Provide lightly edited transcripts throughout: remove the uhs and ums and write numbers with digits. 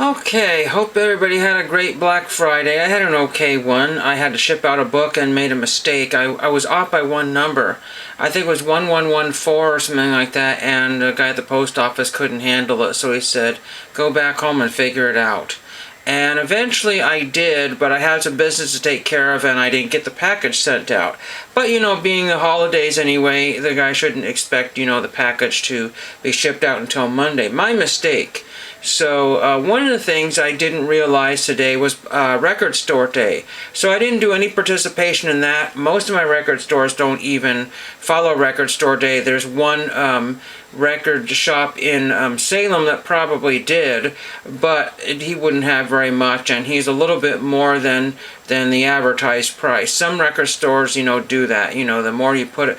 Okay, hope everybody had a great Black Friday. I had an okay one. I had to ship out a book and made a mistake. I was off by one number. I think it was 1114 or something like that, and the guy at the post office couldn't handle it, so he said, go back home and figure it out. And eventually I did, but I had some business to take care of and I didn't get the package sent out. But being the holidays anyway, the guy shouldn't expect, the package to be shipped out until Monday. My mistake. So one of the things I didn't realize today was record store day. So I didn't do any participation in that. Most of my record stores don't even follow record store day. There's one record shop in Salem that probably did, but he wouldn't have very much, and he's a little bit more than the advertised price. Some record stores, do that. The more you put it,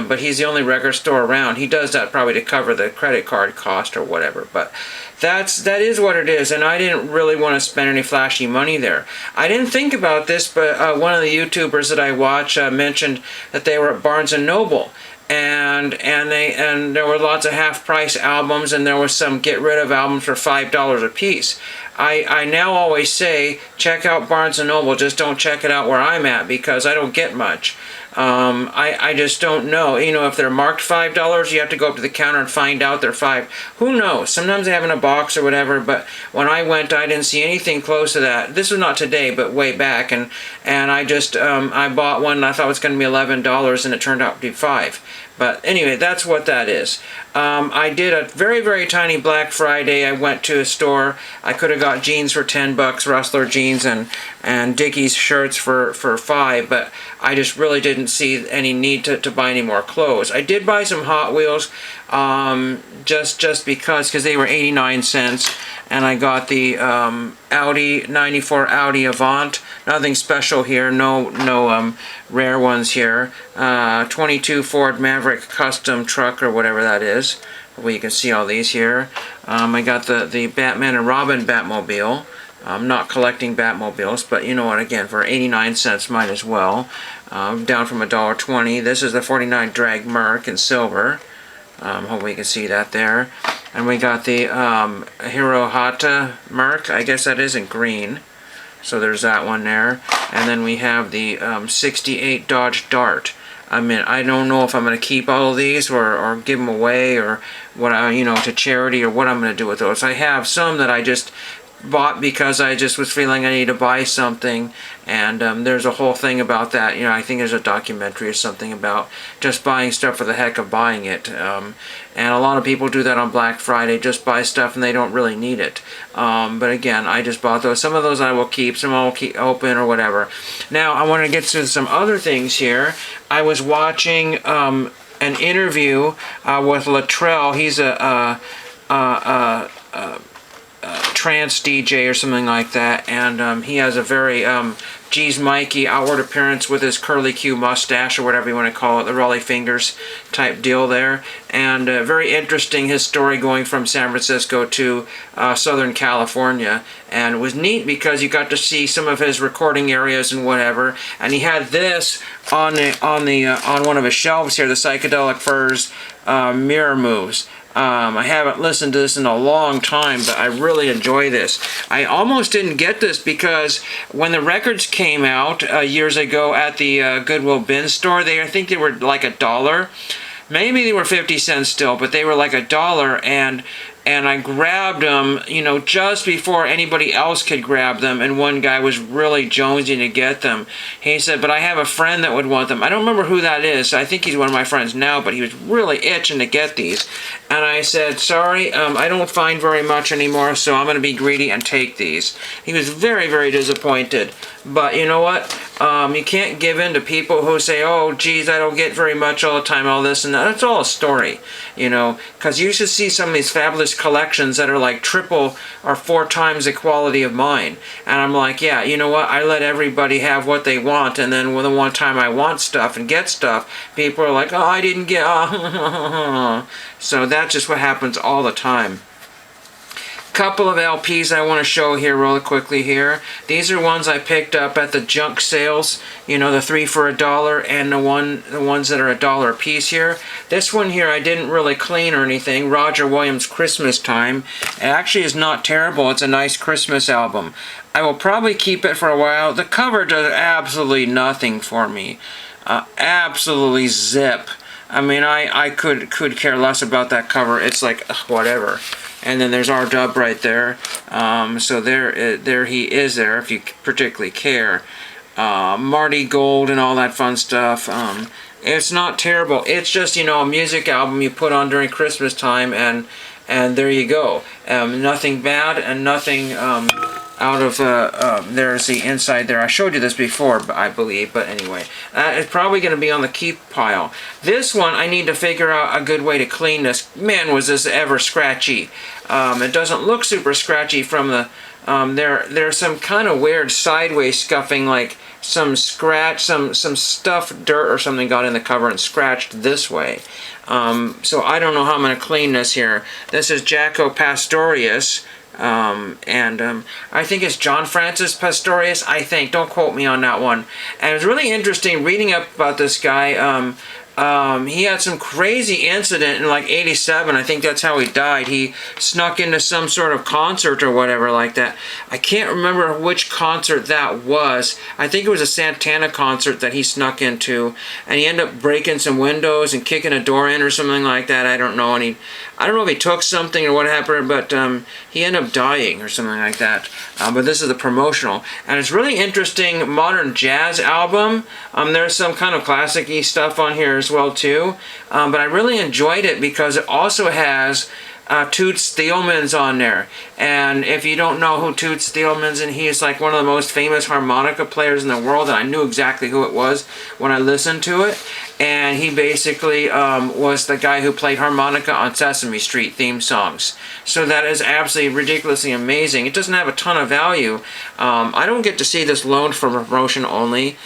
but he's the only record store around. He does that probably to cover the credit card cost or whatever, but that is what it is, and I didn't really want to spend any flashy money there. I didn't think about this, but one of the YouTubers that I watch mentioned that they were at Barnes and Noble, and there were lots of half-price albums, and there was some get-rid-of albums for $5 a piece. I now always say, check out Barnes & Noble, just don't check it out where I'm at, because I don't get much. I just don't know. If they're marked $5, you have to go up to the counter and find out they're $5. Who knows? Sometimes they have in a box or whatever, but when I went, I didn't see anything close to that. This was not today, but way back, and I just, I bought one, and I thought it was going to be $11, and it turned out to be $5. But anyway, that's what that is. I did a very, very tiny Black Friday. I went to a store. I could have got jeans for $10, Rustler jeans, and Dickies shirts for $5, but I just really didn't see any need to buy any more clothes. I did buy some Hot Wheels, just because they were 89 cents, and I got the Audi 94 Audi Avant. Nothing special here, no rare ones here. 22 Ford Maverick custom truck or whatever that is. Well, you can see all these here. I got the Batman and Robin Batmobile. I'm not collecting Batmobiles, but you know what, again, for 89 cents might as well. Down from $1.20. This is the 49 Drag Merc in silver. Hopefully you can see that there. And we got the Hirohata Merc, I guess that is in green. So there's that one there. And then we have the 68 Dodge Dart. I mean, I don't know if I'm going to keep all of these or give them away or what to charity or what I'm going to do with those. I have some that I just bought because I just was feeling I need to buy something, and there's a whole thing about that. I think there's a documentary or something about just buying stuff for the heck of buying it, and a lot of people do that on Black Friday, just buy stuff and they don't really need it. But again, I just bought those. Some of those I will keep, some I will keep open or whatever. Now I want to get to some other things here. I was watching an interview with Latrell. He's a trance DJ or something like that, and he has a very Geez Mikey outward appearance with his curly Q mustache or whatever you want to call it, the Raleigh fingers type deal there, and very interesting his story going from San Francisco to Southern California, and it was neat because you got to see some of his recording areas and whatever, and he had this on one of his shelves here, the Psychedelic Furs Mirror Moves. I haven't listened to this in a long time, but I really enjoy this. I almost didn't get this because when the records came out years ago at the Goodwill bin store, I think they were like $1. Maybe they were 50 cents still, but they were like $1, and I grabbed them, just before anybody else could grab them, and one guy was really jonesing to get them. He said, but I have a friend that would want them. I don't remember who that is. I think he's one of my friends now, but he was really itching to get these. And I said, sorry, I don't find very much anymore, so I'm going to be greedy and take these. He was very, very disappointed. But you know what? You can't give in to people who say, oh, geez, I don't get very much all the time, all this and that. That's all a story, because you should see some of these fabulous collections that are like 3 or 4 times the quality of mine. And I'm like, yeah, you know what? I let everybody have what they want, and then when the one time I want stuff and get stuff, people are like, oh, I didn't get, So that's just what happens all the time. couple of LPs I want to show here really quickly here. These are ones I picked up at the junk sales, you know, the 3 for $1 and the ones that are $1 a piece here. This one here I didn't really clean or anything. Roger Williams Christmas Time. It actually is not terrible. It's a nice Christmas album. I will probably keep it for a while. The cover does absolutely nothing for me. Absolutely zip. I mean, I could care less about that cover. It's like, whatever. And then there's R-Dub right there. So there he is there, if you particularly care. Marty Gold and all that fun stuff. It's not terrible. It's just, you know, a music album you put on during Christmas time, and there you go. Nothing bad and nothing out of, there's the inside there. I showed you this before, I believe, but anyway. It's probably going to be on the keep pile. This one, I need to figure out a good way to clean this. Man, was this ever scratchy. It doesn't look super scratchy from the, there's some kind of weird sideways scuffing, like some scratch, some stuff, dirt or something got in the cover and scratched this way. So I don't know how I'm going to clean this here. This is Jaco Pastorius. I think it's John Francis Pastorius, I think. Don't quote me on that one. And it was really interesting reading up about this guy. He had some crazy incident in like '87. I think that's how he died. He snuck into some sort of concert or whatever like that. I can't remember which concert that was. I think it was a Santana concert that he snuck into, and he ended up breaking some windows and kicking a door in or something like that. I don't know. And I don't know if he took something or what happened, but he ended up dying or something like that. But this is the promotional, and it's really interesting modern jazz album. There's some kind of classic-y stuff on here as well too, but I really enjoyed it because it also has Toots Thielemans on there. And if you don't know who Toots Thielemans, and he is like one of the most famous harmonica players in the world, and I knew exactly who it was when I listened to it. And he basically was the guy who played harmonica on Sesame Street theme songs. So that is absolutely ridiculously amazing. It doesn't have a ton of value. I don't get to see this loaned for promotion only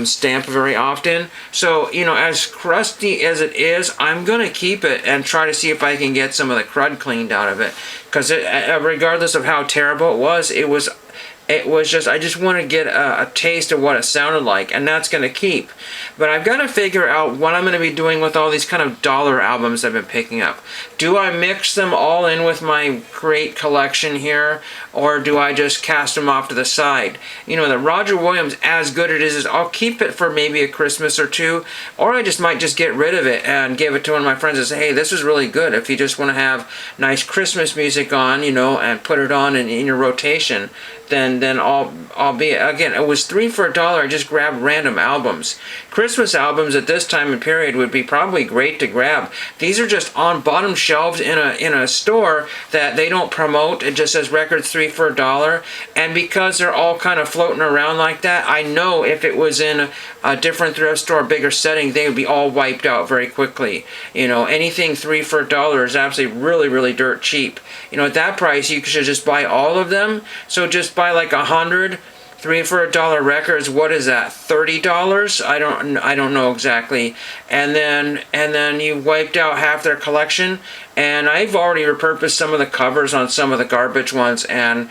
stamp very often. So, you know, as crusty as it is, I'm going to keep it and try to see if I can get some of the crud cleaned out of it. Because regardless of how terrible it was just, I just want to get a taste of what it sounded like, and that's going to keep. But I've got to figure out what I'm going to be doing with all these kind of dollar albums I've been picking up. Do I mix them all in with my great collection here, or do I just cast them off to the side? You know, the Roger Williams, as good it is, I'll keep it for maybe a Christmas or two, or I just might just get rid of it and give it to one of my friends and say, hey, this is really good. If you just want to have nice Christmas music on, you know, and put it on in your rotation, then I'll be, again, it was 3 for $1. I just grabbed random albums. Christmas albums at this time and period would be probably great to grab. These are just on bottom shelves in a store that they don't promote. It just says records 3 for $1. And because they're all kind of floating around like that, I know if it was in a different thrift store, bigger setting, they would be all wiped out very quickly. You know, anything 3 for $1 is absolutely really, really dirt cheap. You know, at that price, you should just buy all of them. So just buy like 100 3 for $1 records. What is that? $30? I don't know exactly. And then you wiped out half their collection. And I've already repurposed some of the covers on some of the garbage ones and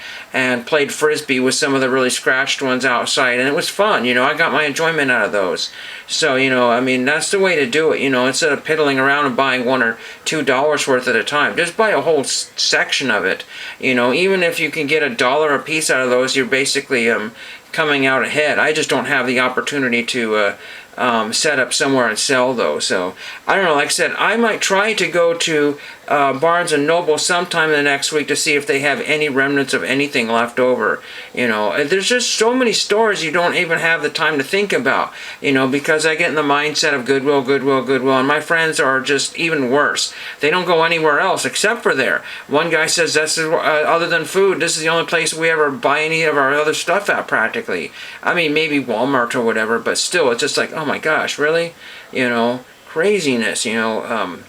played frisbee with some of the really scratched ones outside, and it was fun. You know, I got my enjoyment out of those. So, you know, I mean, that's the way to do it. You know, instead of piddling around and buying $1 or $2 worth at a time, just buy a whole section of it. You know, even if you can get $1 a piece out of those, you're basically coming out ahead. I just don't have the opportunity to set up somewhere and sell those. So I don't know, like I said, I might try to go to Barnes & Noble sometime in the next week to see if they have any remnants of anything left over. You know, there's just so many stores you don't even have the time to think about, you know, because I get in the mindset of Goodwill, and my friends are just even worse. They don't go anywhere else except for there. One guy says, that's other than food, this is the only place we ever buy any of our other stuff at, practically. I mean, maybe Walmart or whatever, but still, it's just like, oh my gosh, really? You know, craziness, you know.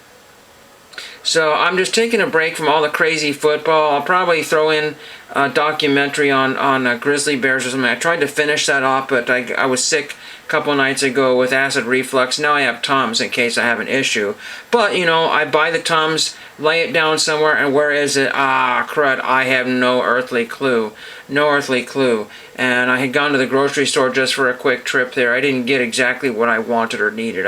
So I'm just taking a break from all the crazy football. I'll probably throw in a documentary on Grizzly Bears or something. I tried to finish that off, but I was sick a couple nights ago with acid reflux. Now I have Tums in case I have an issue. But, you know, I buy the Tums, lay it down somewhere, and where is it? Ah, crud, I have no earthly clue. No earthly clue. And I had gone to the grocery store just for a quick trip there. I didn't get exactly what I wanted or needed.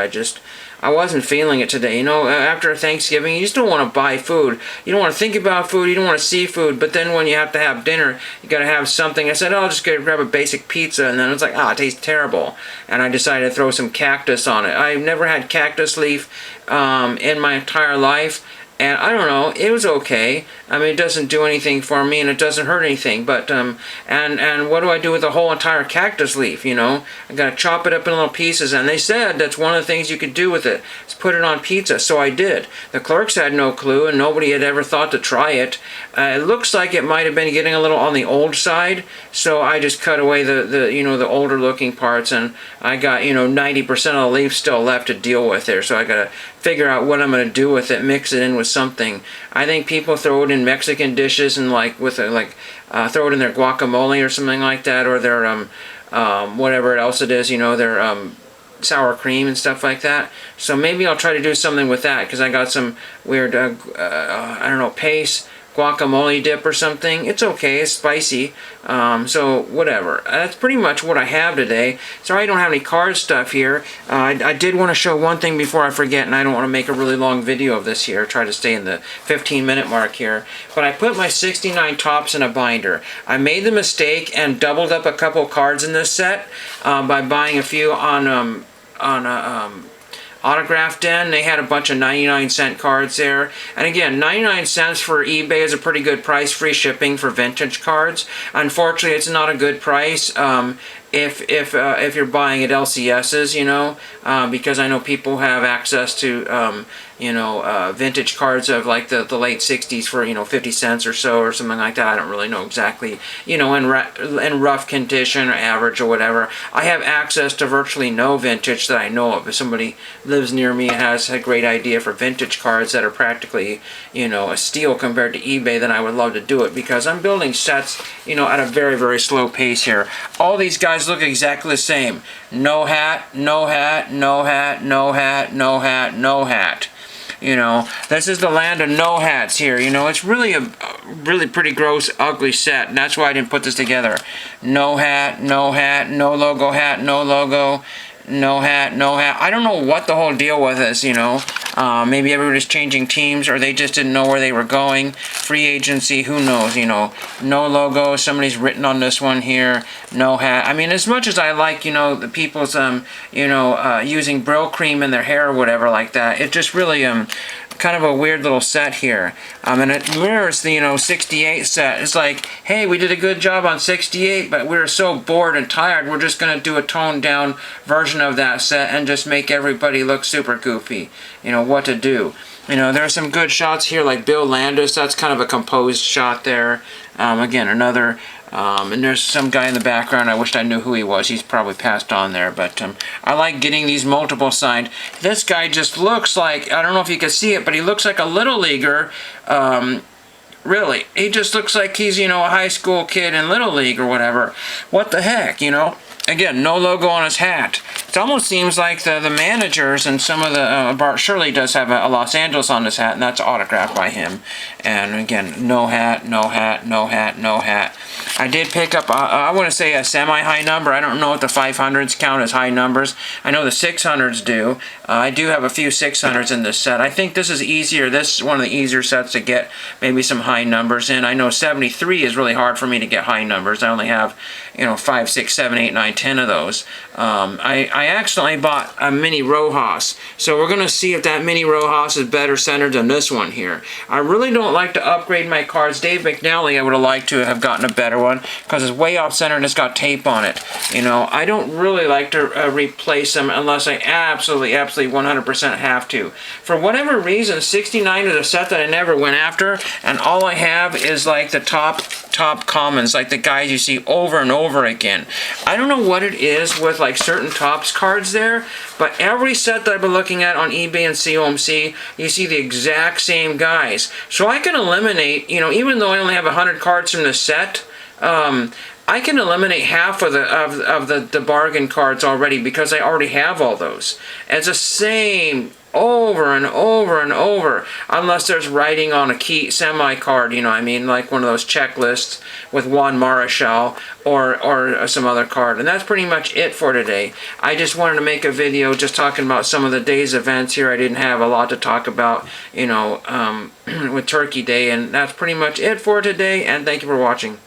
I wasn't feeling it today. You know, after Thanksgiving, you just don't want to buy food. You don't want to think about food. You don't want to see food. But then when you have to have dinner, you got to have something. I said, oh, I'll just grab a basic pizza. And then it's like, it tastes terrible. And I decided to throw some cactus on it. I've never had cactus leaf in my entire life. And I don't know, it was okay. I mean, it doesn't do anything for me, and it doesn't hurt anything. But and what do I do with the whole entire cactus leaf? You know, I gotta chop it up in little pieces. And they said that's one of the things you could do with it, is put it on pizza. So I did. The clerks had no clue, and nobody had ever thought to try it. It looks like it might have been getting a little on the old side. So I just cut away the older looking parts, and I got 90% of the leaf still left to deal with there. So I gotta figure out what I'm gonna do with it, mix it in with something. I think people throw it in Mexican dishes and throw it in their guacamole or something like that, or their whatever else it is, their sour cream and stuff like that. So maybe I'll try to do something with that, because I got some weird I don't know, paste guacamole dip or something. It's okay, it's spicy, so whatever. That's pretty much what I have today. Sorry I don't have any card stuff here. I did want to show one thing before I forget, and I don't want to make a really long video of this here, try to stay in the 15-minute mark here, but I put my 69 Topps in a binder. I made the mistake and doubled up a couple cards in this set by buying a few on Autograph Den. They had a bunch of 99-cent cards there. And again, 99 cents for eBay is a pretty good price, free shipping for vintage cards. Unfortunately, it's not a good price if you're buying at LCS's, because I know people have access to vintage cards of like the late 60s for 50 cents or so or something like that. I don't really know exactly, in rough condition or average or whatever. I have access to virtually no vintage that I know of. If somebody lives near me and has a great idea for vintage cards that are practically a steal compared to eBay, then I would love to do it, because I'm building sets at a very, very slow pace here. All these guys look exactly the same. No hat, no hat, no hat, no hat, no hat, no hat. This is the land of no hats here. It's really a really pretty gross, ugly set, and that's why I didn't put this together. No hat, no hat, no logo hat, no logo, no hat, no hat. I don't know what the whole deal with this, maybe everybody's changing teams, or they just didn't know where they were going. Free agency, who knows, No logo, somebody's written on this one here. No hat. I mean, as much as I like, the people's, using Brill cream in their hair or whatever like that, it just really, kind of a weird little set here. And it mirrors the, 68 set. It's like, hey, we did a good job on 68, but we were so bored and tired, we're just going to do a toned down version of that set and just make everybody look super goofy. What to do. There are some good shots here, like Bill Landis. That's kind of a composed shot there. Again, another... and there's some guy in the background. I wished I knew who he was. He's probably passed on there. But I like getting these multiple signed. This guy just looks like, I don't know if you can see it, but he looks like a little leaguer. Really. He just looks like he's, a high school kid in Little League or whatever. What the heck, Again, no logo on his hat. It almost seems like the managers and some of the... Bart Shirley does have a Los Angeles on his hat, and that's autographed by him. And again, no hat, no hat, no hat, no hat. I did pick up, I want to say a semi-high number. I don't know if the 500s count as high numbers. I know the 600s do. I do have a few 600s in this set. I think this is easier. This is one of the easier sets to get maybe some high numbers in. I know 73 is really hard for me to get high numbers. I only have, 5, 6, 7, 8, 9, 10 of those. I accidentally bought a mini Rojas. So we're going to see if that mini Rojas is better centered than this one here. I really don't like to upgrade my cards. Dave McNally, I would have liked to have gotten a better one, because it's way off center and it's got tape on it. I don't really like to replace them unless I absolutely 100% have to. For whatever reason, 69 is a set that I never went after, and all I have is like the top commons, like the guys you see over and over again. I don't know what it is with like certain Topps cards there, but every set that I've been looking at on eBay and COMC, you see the exact same guys. So I can eliminate, even though I only have 100 cards from the set, I can eliminate half of the bargain cards already because I already have all those. And it's the same over and over and over, unless there's writing on a key semi card, you know what I mean, like one of those checklists with Juan Marichal or some other card. And that's pretty much it for today. I just wanted to make a video just talking about some of the day's events here. I didn't have a lot to talk about, you know, with Turkey Day, and that's pretty much it for today, and thank you for watching.